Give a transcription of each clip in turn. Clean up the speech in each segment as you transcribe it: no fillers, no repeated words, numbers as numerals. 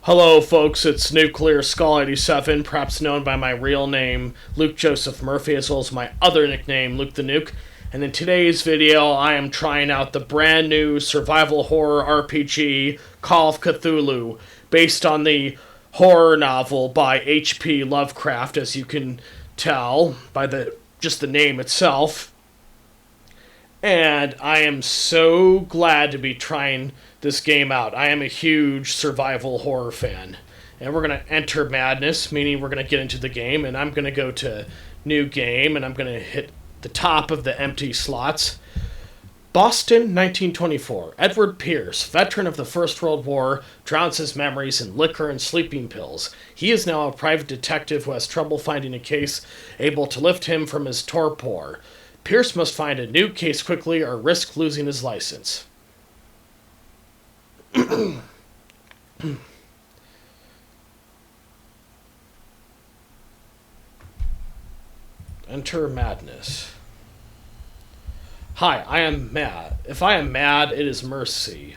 Hello, folks. It's Nuclear Skull 87, perhaps known by my real name, Luke Joseph Murphy, as well as my other nickname, Luke the Nuke. And in today's video, I am trying out the brand new survival horror RPG, Call of Cthulhu, based on the horror novel by H.P. Lovecraft, as you can tell by just the name itself. And I am so glad to be trying this game out. I am a huge survival horror fan. And we're going to enter madness, meaning we're going to get into the game, and I'm going to go to new game, and I'm going to hit the top of the empty slots. Boston, 1924. Edward Pierce, veteran of the First World War, drowns his memories in liquor and sleeping pills. He is now a private detective who has trouble finding a case able to lift him from his torpor. Pierce must find a new case quickly or risk losing his license. Enter madness. Hi, I am mad. If I am mad, it is mercy.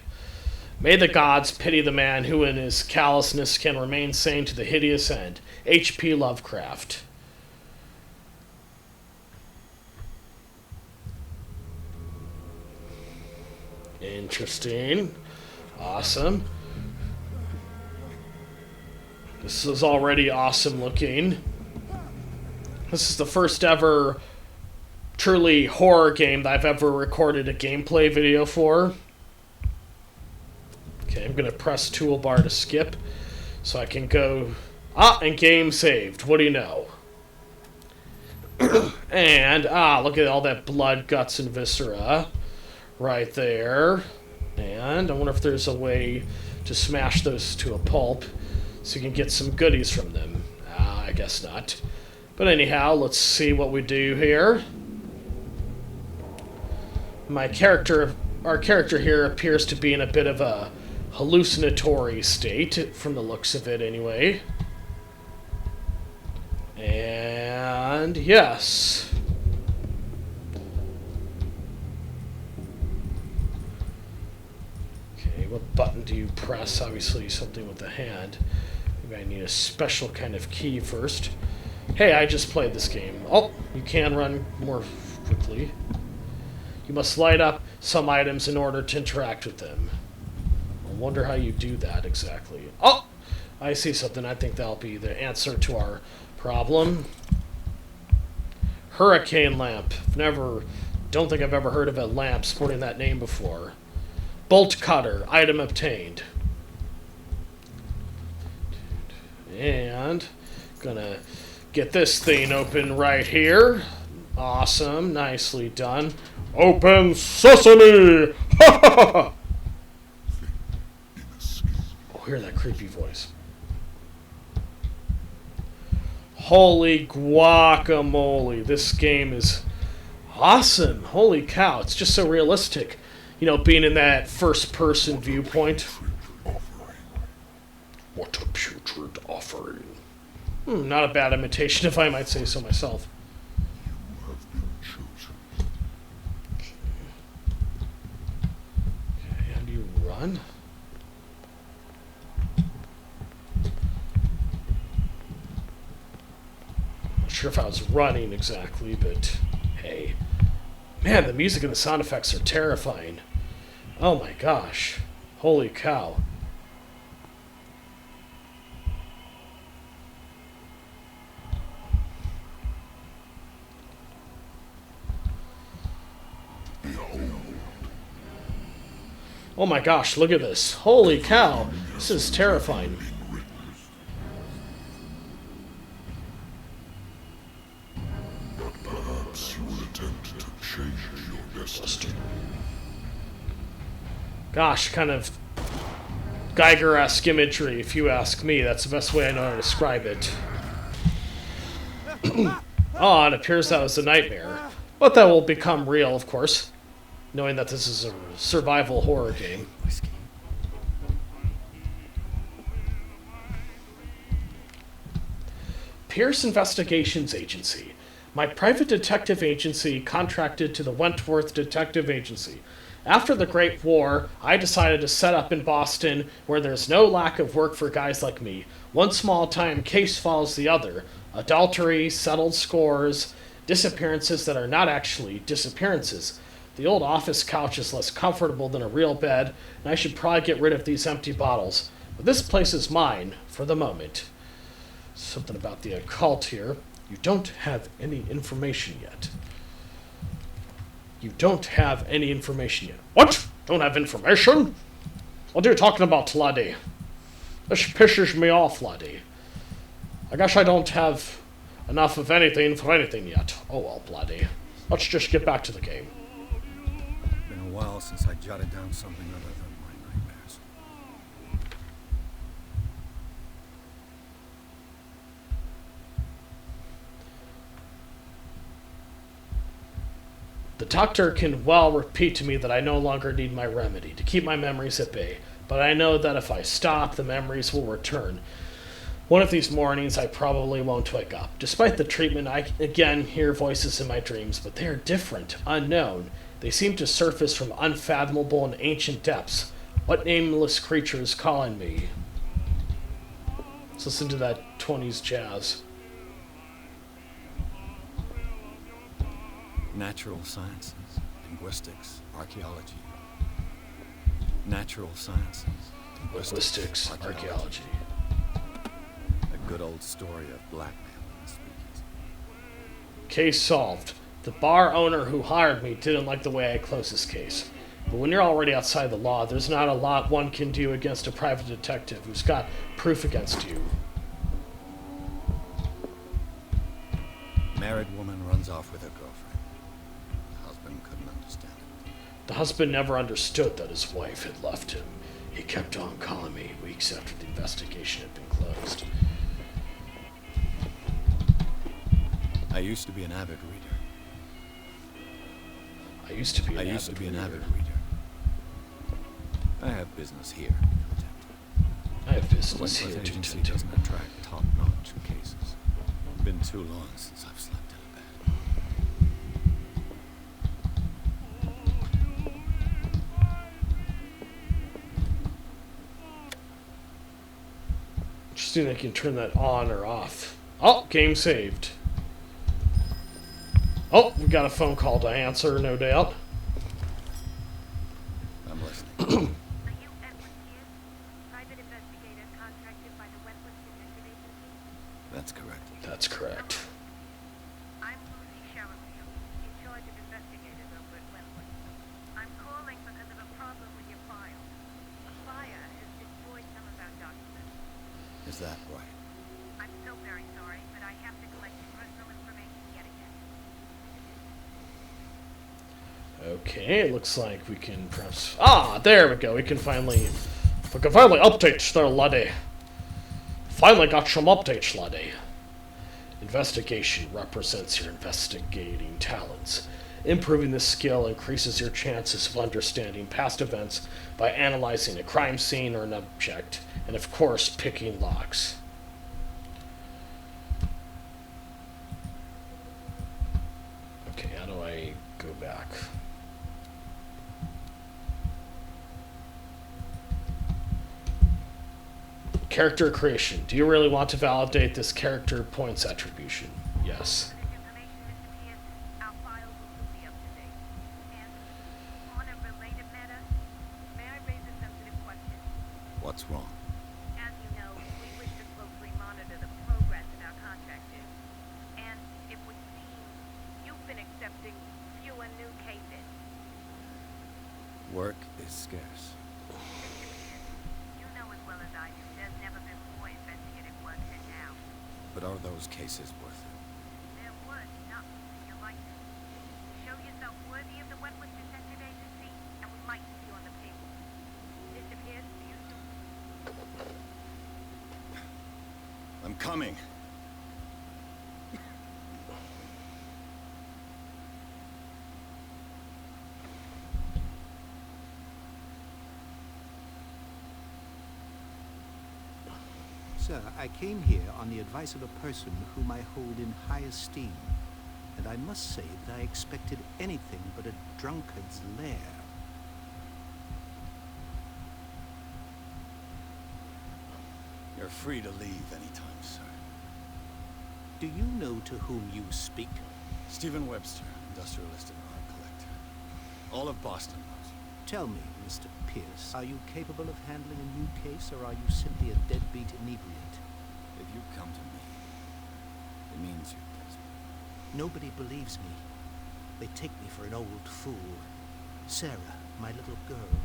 May the gods pity the man who in his callousness can remain sane to the hideous end. H.P. Lovecraft. Interesting. Awesome. This is already awesome looking. This is the first ever truly horror game that I've ever recorded a gameplay video for. Okay, I'm going to press toolbar to skip so I can go... and game saved. What do you know? And, look at all that blood, guts, and viscera right there. And I wonder if there's a way to smash those to a pulp so you can get some goodies from them. I guess not. But anyhow, let's see what we do here. Our character here appears to be in a bit of a hallucinatory state, from the looks of it anyway. And yes. What button do you press? Obviously something with the hand. Maybe I need a special kind of key first. Hey, I just played this game. Oh, you can run more quickly. You must light up some items in order to interact with them. I wonder how you do that exactly. Oh, I see something. I think that'll be the answer to our problem. Hurricane lamp. Don't think I've ever heard of a lamp sporting that name before. Bolt cutter, item obtained. And gonna get this thing open right here. Awesome, nicely done. Open sesame! Oh, hear that creepy voice. Holy guacamole, this game is awesome. Holy cow, it's just so realistic. You know, being in that first-person viewpoint. What a putrid offering. Not a bad imitation, if I might say so myself. Okay, how do you run? Not sure if I was running exactly, but hey. Man, the music and the sound effects are terrifying. Oh my gosh. Holy cow. Oh my gosh, look at this. Holy cow. This is terrifying. Gosh, kind of Geiger-esque imagery, if you ask me. That's the best way I know how to describe it. Oh, it appears that was a nightmare. But that will become real, of course, knowing that this is a survival horror game. Pierce Investigations Agency. My private detective agency contracted to the Wentworth Detective Agency. After the Great War, I decided to set up in Boston where there's no lack of work for guys like me. One small time case follows the other: adultery, settled scores, disappearances that are not actually disappearances. The old office couch is less comfortable than a real bed, and I should probably get rid of these empty bottles. But this place is mine, for the moment. Something about the occult here. You don't have any information yet. You don't have any information yet. What? Don't have information? What are you talking about, laddie? This pisses me off, laddie. I guess I don't have enough of anything for anything yet. Oh well, bloody. Let's just get back to the game. Been a while since I jotted down something other than my nightmares. The doctor can well repeat to me that I no longer need my remedy to keep my memories at bay, but I know that if I stop, the memories will return. One of these mornings, I probably won't wake up. Despite the treatment, I again hear voices in my dreams, but they are different, unknown. They seem to surface from unfathomable and ancient depths. What nameless creature is calling me? Let's listen to that 20s jazz. Natural sciences, linguistics, archaeology. Natural sciences, Linguistics, archaeology. A good old story of blackmail in the speakeasy. Case solved. The bar owner who hired me didn't like the way I closed this case. But when you're already outside the law, there's not a lot one can do against a private detective who's got proof against you. Married woman runs off with her girlfriend. The husband couldn't understand it. The husband never understood that his wife had left him. He kept on calling me weeks after the investigation had been closed. I used to be an avid reader. I used to be an avid reader. I have business here to protect. I have The business here Wentworth to Agency tend to. doesn't attract top-notch cases. Been too long since I've slept in a bed. Interesting, I can turn that on or off. Oh, game saved. Oh, we got a phone call to answer, no doubt. I'm listening. Are you Edward Pierce, private investigator contracted by the Wentworth Detective Agency? That's correct. That's correct. I'm Lucy Sherrill, in charge of investigators over at Wentworth. I'm calling because of a problem with your file. A fire has destroyed some of our documents. Is that right? I'm so very sorry, but I have to collect personal information yet again. Okay, it looks like we can perhaps... Ah, there we go. We can finally update there, laddie. Finally got some updates, laddie. Investigation represents your investigating talents. Improving this skill increases your chances of understanding past events by analyzing a crime scene or an object, and of course, picking locks. Okay, how do I go back? Character creation. Do you really want to validate this character points attribution? Yes. For this information, Mr. Pierce, our files will soon be up to date. And on a related matter, may I raise a sensitive question? What's wrong? As you know, we wish to closely monitor the progress of our contractors. And it would seem you've been accepting fewer new cases. Work is scarce. Mr. Pierce, you know as well as I do, there's never been more investigative work than now. But are those cases worth it? There would not be your license. Show yourself worthy of the Wentworth Detective Agency, and we might see you on the payroll. Mr. Pierce, do you soon? I'm coming. Sir, I came here on the advice of a person whom I hold in high esteem, and I must say that I expected anything but a drunkard's lair. You're free to leave anytime, sir. Do you know to whom you speak? Stephen Webster, industrialist and art collector. All of Boston knows you. Tell me, Mr. Pierce, are you capable of handling a new case, or are you simply a deadbeat inebriate? If you come to me, it means you're desperate. Nobody believes me. They take me for an old fool. Sarah, my little girl,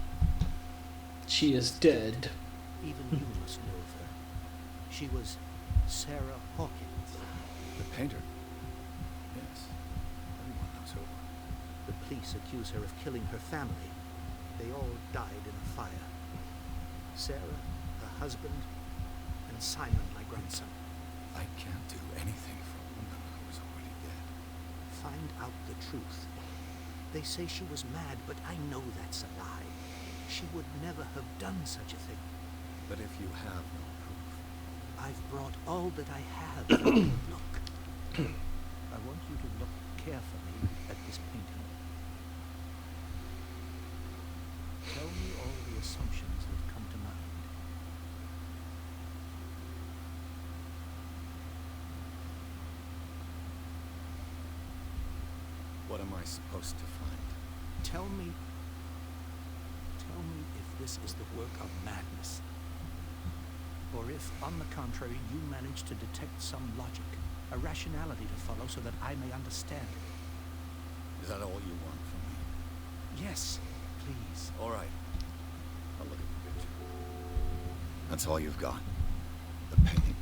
She is dead. even you must know of her. She was Sarah Hawkins. The painter? Yes. Everyone knows her. The police accuse her of killing her family. They all died in a fire. Sarah, her husband, and Simon, my grandson. I can't do anything for a woman who is already dead. Find out the truth. They say she was mad, but I know that's a lie. She would never have done such a thing. But if you have no proof, I've brought all that I have. Look. I want you to look carefully at this painting. Tell me all the assumptions that come to mind. what am I supposed to find? Tell me if this is the work of madness. Or if, on the contrary, you manage to detect some logic, a rationality to follow so that I may understand it. Is that all you want from me? Yes, please. All right. I'll look at the picture. That's all you've got? The painting?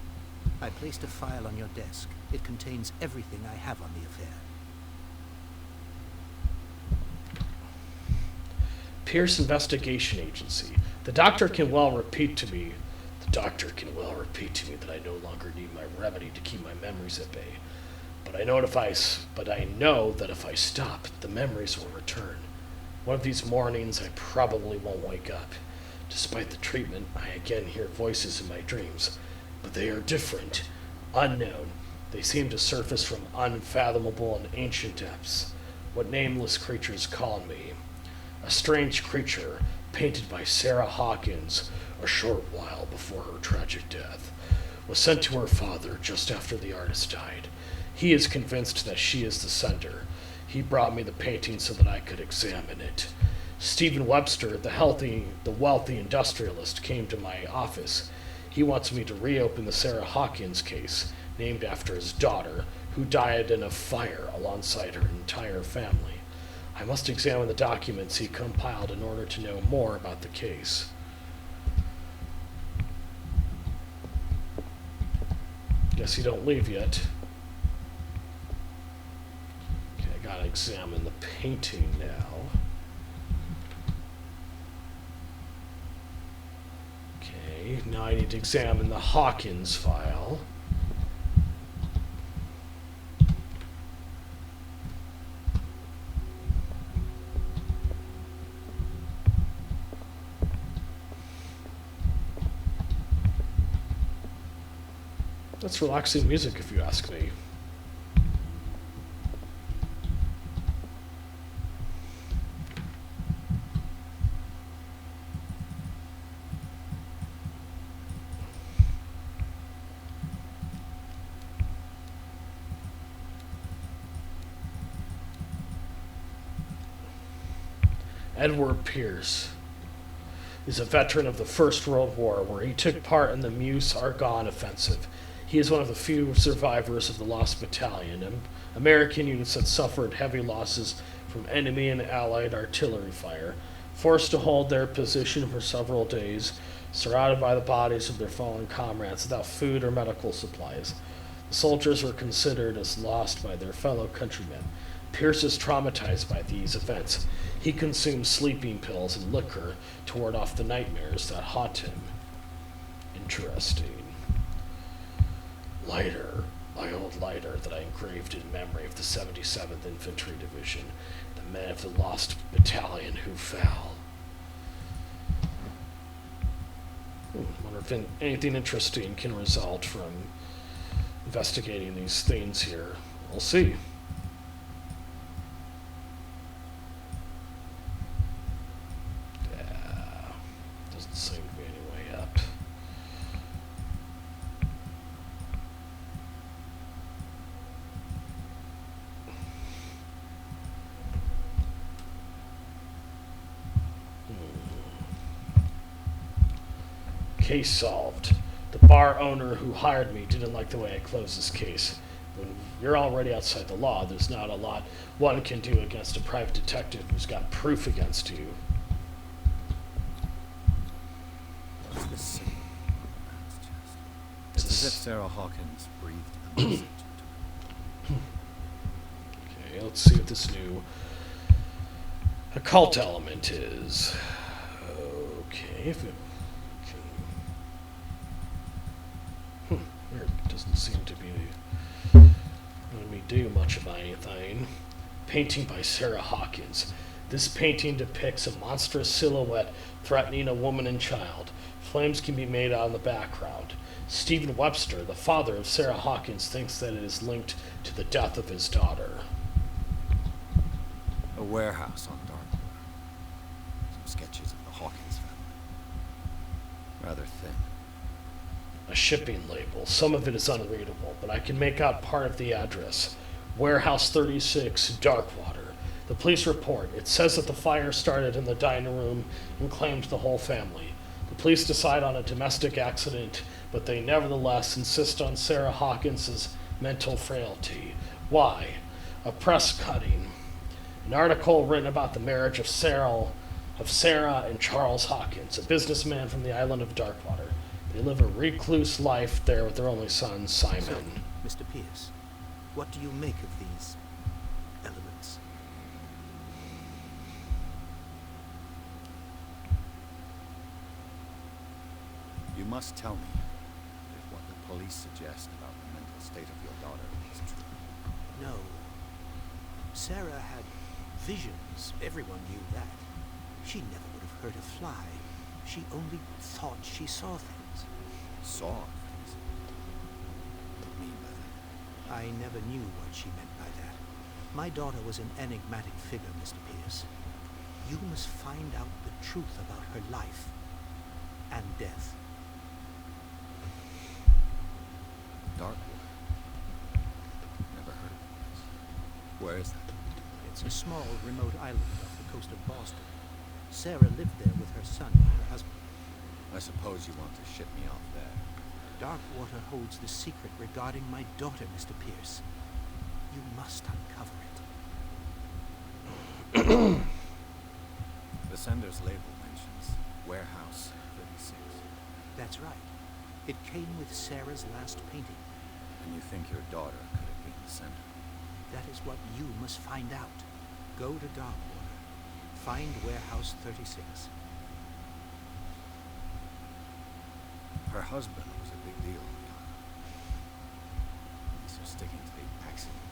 I placed a file on your desk. It contains everything I have on the affair. Pierce Investigation Agency. The doctor can well repeat to me that I no longer need my remedy to keep my memories at bay. But I know that if I stop, the memories will return. One of these mornings, I probably won't wake up. Despite the treatment, I again hear voices in my dreams, but they are different, unknown. They seem to surface from unfathomable and ancient depths. What nameless creatures call me? A strange creature, painted by Sarah Hawkins a short while before her tragic death, was sent to her father just after the artist died. He is convinced that she is the sender. He brought me the painting so that I could examine it. Stephen Webster, the wealthy industrialist, came to my office. He wants me to reopen the Sarah Hawkins case, named after his daughter, who died in a fire alongside her entire family. I must examine the documents he compiled in order to know more about the case. Guess you don't leave yet. Okay, I gotta examine the painting now. Okay, now I need to examine the Hawkins file. That's relaxing music, if you ask me. Edward Pierce is a veteran of the First World War, where he took part in the Meuse-Argonne offensive. He is one of the few survivors of the Lost Battalion, American units that suffered heavy losses from enemy and Allied artillery fire, forced to hold their position for several days, surrounded by the bodies of their fallen comrades without food or medical supplies. The soldiers were considered as lost by their fellow countrymen. Pierce is traumatized by these events. He consumes sleeping pills and liquor to ward off the nightmares that haunt him. Interesting. Lighter, my old lighter that I engraved in memory of the 77th Infantry Division, the men of the Lost Battalion who fell. Wonder if anything interesting can result from investigating these things here. We'll see. Doesn't seem to be any way up. Case solved. The bar owner who hired me didn't like the way I closed this case. When you're already outside the law, there's not a lot one can do against a private detective who's got proof against you. What's this symbol on the man's chest? It's as if Sarah Hawkins breathed a message into it. Okay, let's see what this new occult element is. Okay, if it it doesn't seem to be letting me do much of anything. Painting by Sarah Hawkins. This painting depicts a monstrous silhouette threatening a woman and child. Flames can be made out in the background. Stephen Webster, the father of Sarah Hawkins, thinks that it is linked to the death of his daughter. A warehouse on Darkwater. Some sketches of the Hawkins family. Rather thin. A shipping label. Some of it is unreadable, but I can make out part of the address. Warehouse 36, Darkwater. The police report. It says that the fire started in the dining room and claimed the whole family. The police decide on a domestic accident, but they nevertheless insist on Sarah Hawkins' mental frailty. Why? A press cutting. An article written about the marriage of Sarah and Charles Hawkins, a businessman from the island of Darkwater. They live a recluse life there with their only son, Simon. So, Mr. Pierce, what do you make of these elements? You must tell me if what the police suggest about the mental state of your daughter is true. No. Sarah had visions. Everyone knew that. She never would have hurt a fly. She only thought she saw things. Saw things? What do you mean by that? I never knew what she meant by that. My daughter was an enigmatic figure, Mr. Pierce. You must find out the truth about her life and death. Darkwater. Never heard of this. Where is that? It's a small, remote island off the coast of Boston. Sarah lived there with her son and her husband. I suppose you want to ship me off there. Darkwater holds the secret regarding my daughter, Mr. Pierce. You must uncover it. The sender's label mentions Warehouse 36. That's right. It came with Sarah's last painting. And you think your daughter could have been the sender? That is what you must find out. Go to Darkwater. Find Warehouse 36. Her husband was a big deal on the island. So sticking to the accident.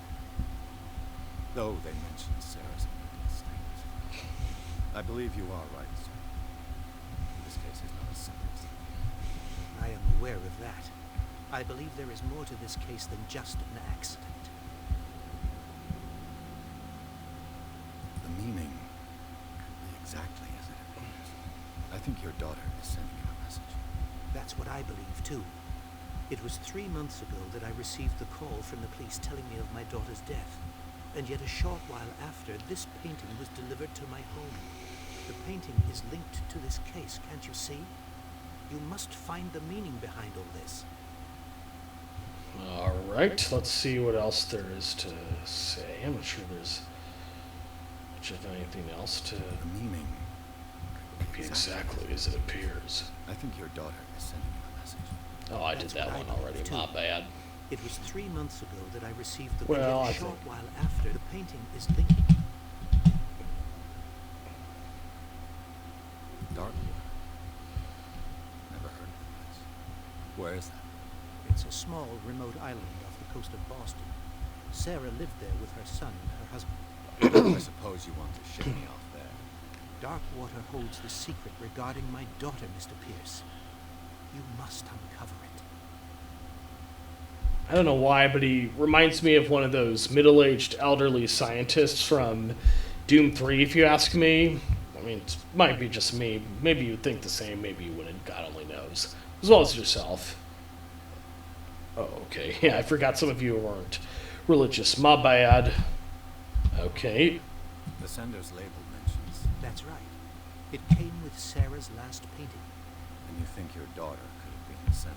Though they mentioned Sarah's mental state. I believe you are right, sir. This case is not as simple as that. I am aware of that. I believe there is more to this case than just an accident. The meaning could be exactly as it appears. I think your daughter is sending you a message. That's what I believe, too. It was 3 months ago that I received the call from the police telling me of my daughter's death. And yet a short while after, this painting was delivered to my home. The painting is linked to this case, can't you see? You must find the meaning behind all this. Alright, let's see what else there is to say. I'm not sure there's much of anything else to The meaning could be exactly as it appears. I think your daughter is sending you a message. Oh, I did That's that what I one believe, already, too. my bad. It was 3 months ago that I received the Well, painting. I A short think- while after, the painting is linked. Darkwater. Never heard of this. Where is that? It's a small, remote island off the coast of Boston. Sarah lived there with her son and her husband. I suppose you want to ship me off there. Darkwater holds the secret regarding my daughter, Mr. Pierce. You must uncover it. I don't know why, but he reminds me of one of those middle-aged elderly scientists from Doom 3, if you ask me. I mean, it might be just me. Maybe you'd think the same, maybe you wouldn't. God only knows. As well as yourself. Oh, okay. Yeah, I forgot some of you weren't religious. My bad. Okay. The sender's label mentions. That's right. It came with Sarah's last painting. And you think your daughter could have been the sender?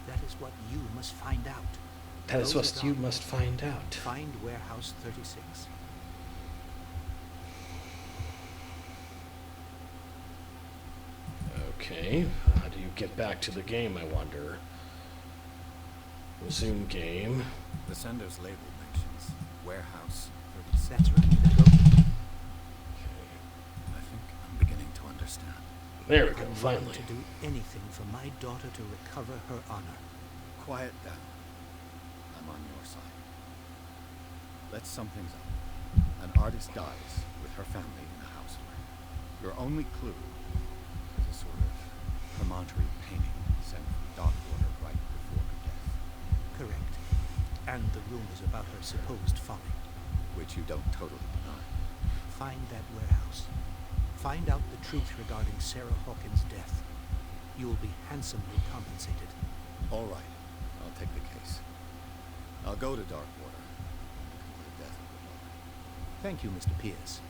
That is what you must find out. That is Go what to you Dark must Water. find out. Find Warehouse 36. Okay, how do you get back to the game, I wonder? Resume game. The sender's label mentions Warehouse 36. That's right. Go. I think I'm beginning to understand. There we go, I'm willing finally. to do anything for my daughter to recover her honor. Quiet down. I'm on your side. Let's sum things up. An artist dies with her family in a house fire. Your only clue is a sort of promontory painting sent from Darkwater right before her death, Correct. And the rumors about her supposed folly. which you don't totally deny. Find that warehouse. Find out the truth regarding Sarah Hawkins' death. You will be handsomely compensated. All right, I'll take the case. I'll go to Darkwater and look into the death of your daughter. Thank you, Mr. Pierce.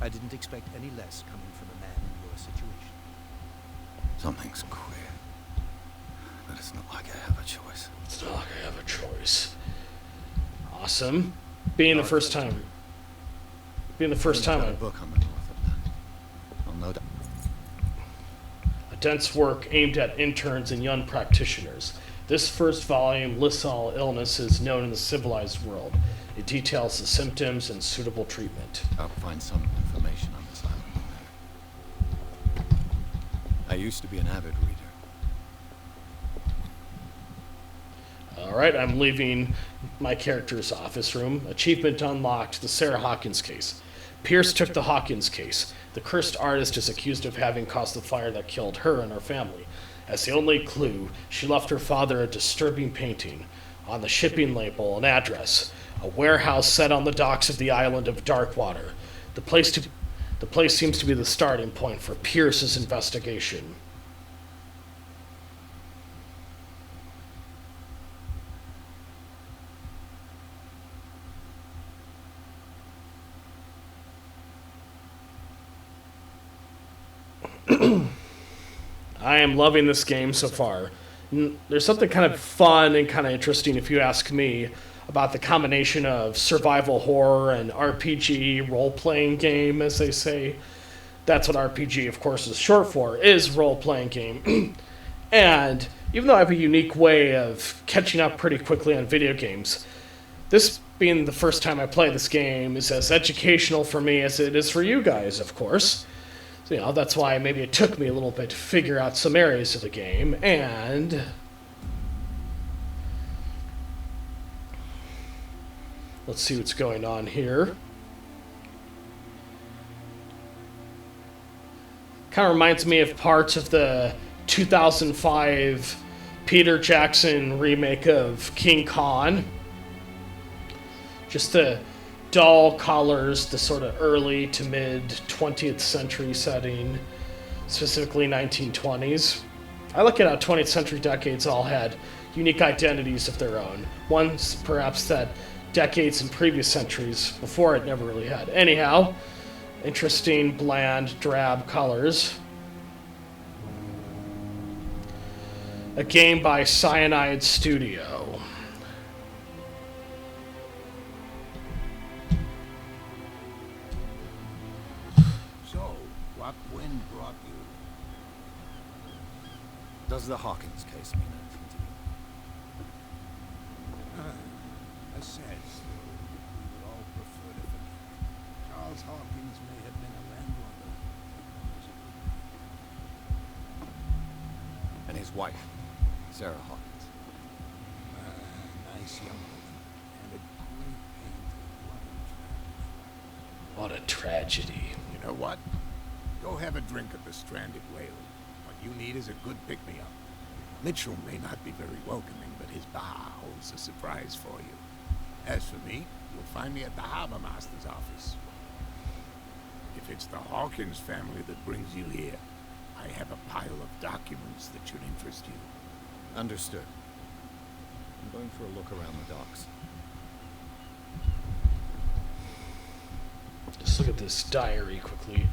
I didn't expect any less coming from a man in your situation. Something's queer, but it's not like I have a choice. It's not like I have a choice. Awesome. Being the first time. Being the first I've got time. a book on the North Atlantic. I'll no doubt. A dense work aimed at interns and young practitioners. This first volume lists all illnesses known in the civilized world. It details the symptoms and suitable treatment. I'll find some information on this island in there. I used to be an avid reader. Alright, I'm leaving my character's office room. Achievement unlocked, the Sarah Hawkins case. Pierce took the Hawkins case. The cursed artist is accused of having caused the fire that killed her and her family. As the only clue, she left her father a disturbing painting. On the shipping label, an address. A warehouse set on the docks of the island of Darkwater. The place seems to be the starting point for Pierce's investigation. I am loving this game so far. There's something kind of fun and kind of interesting, if you ask me, about the combination of survival horror and RPG role-playing game, as they say. That's what RPG, of course, is short for, is role-playing game. And even though I have a unique way of catching up pretty quickly on video games, this being the first time I play this game is as educational for me as it is for you guys, of course. So, that's why maybe it took me a little bit to figure out some areas of the game, and let's see what's going on here. Kind of reminds me of parts of the 2005 Peter Jackson remake of King Kong. Just the dull colors, the sort of early to mid 20th century setting, specifically 1920s. I look at how 20th century decades all had unique identities of their own. Ones perhaps that decades in previous centuries before it never really had. Anyhow, interesting, bland, drab colors. A game by Cyanide Studio. So, what wind brought you? Does the Hawkins case mean anything to you? I said so. We would all prefer to forget. Charles Hawkins may have been a landlord. And his wife, Sarah Hawkins. Nice young woman. And a great painter. What a tragedy. You know what? Go have a drink at the Stranded Whale. What you need is a good pick-me-up. Mitchell may not be very welcoming, but his bar holds a surprise for you. As for me, you'll find me at the Harbor Master's office. If it's the Hawkins family that brings you here, I have a pile of documents that should interest you. Understood. I'm going for a look around the docks. Just look at this diary quickly.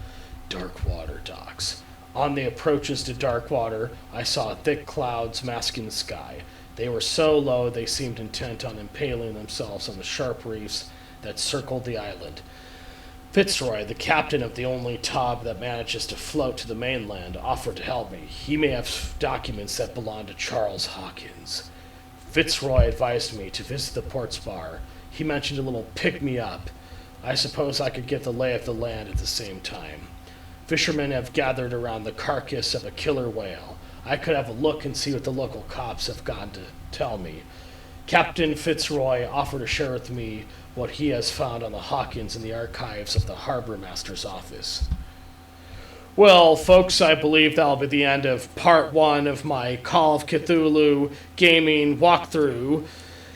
Darkwater docks. On the approaches to Darkwater, I saw thick clouds masking the sky. They were so low they seemed intent on impaling themselves on the sharp reefs that circled the island. Fitzroy, the captain of the only tub that manages to float to the mainland, offered to help me. He may have documents that belong to Charles Hawkins. Fitzroy advised me to visit the port's bar. He mentioned a little pick-me-up. I suppose I could get the lay of the land at the same time. Fishermen have gathered around the carcass of a killer whale. I could have a look and see what the local cops have got to tell me. Captain Fitzroy offered to share with me what he has found on the Hawkins in the archives of the harbor master's office. Well, folks, I believe that'll be the end of part 1 of my Call of Cthulhu gaming walkthrough.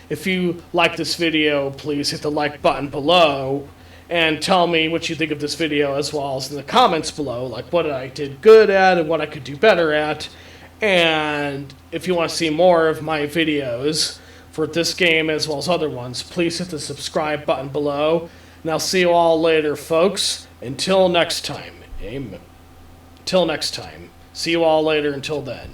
If you like this video, please hit the like button below and tell me what you think of this video, as well as in the comments below, like what I did good at and what I could do better at. And if you want to see more of my videos for this game as well as other ones, please hit the subscribe button below. And I'll see you all later, folks. Until next time. Amen. Till next time. See you all later until then.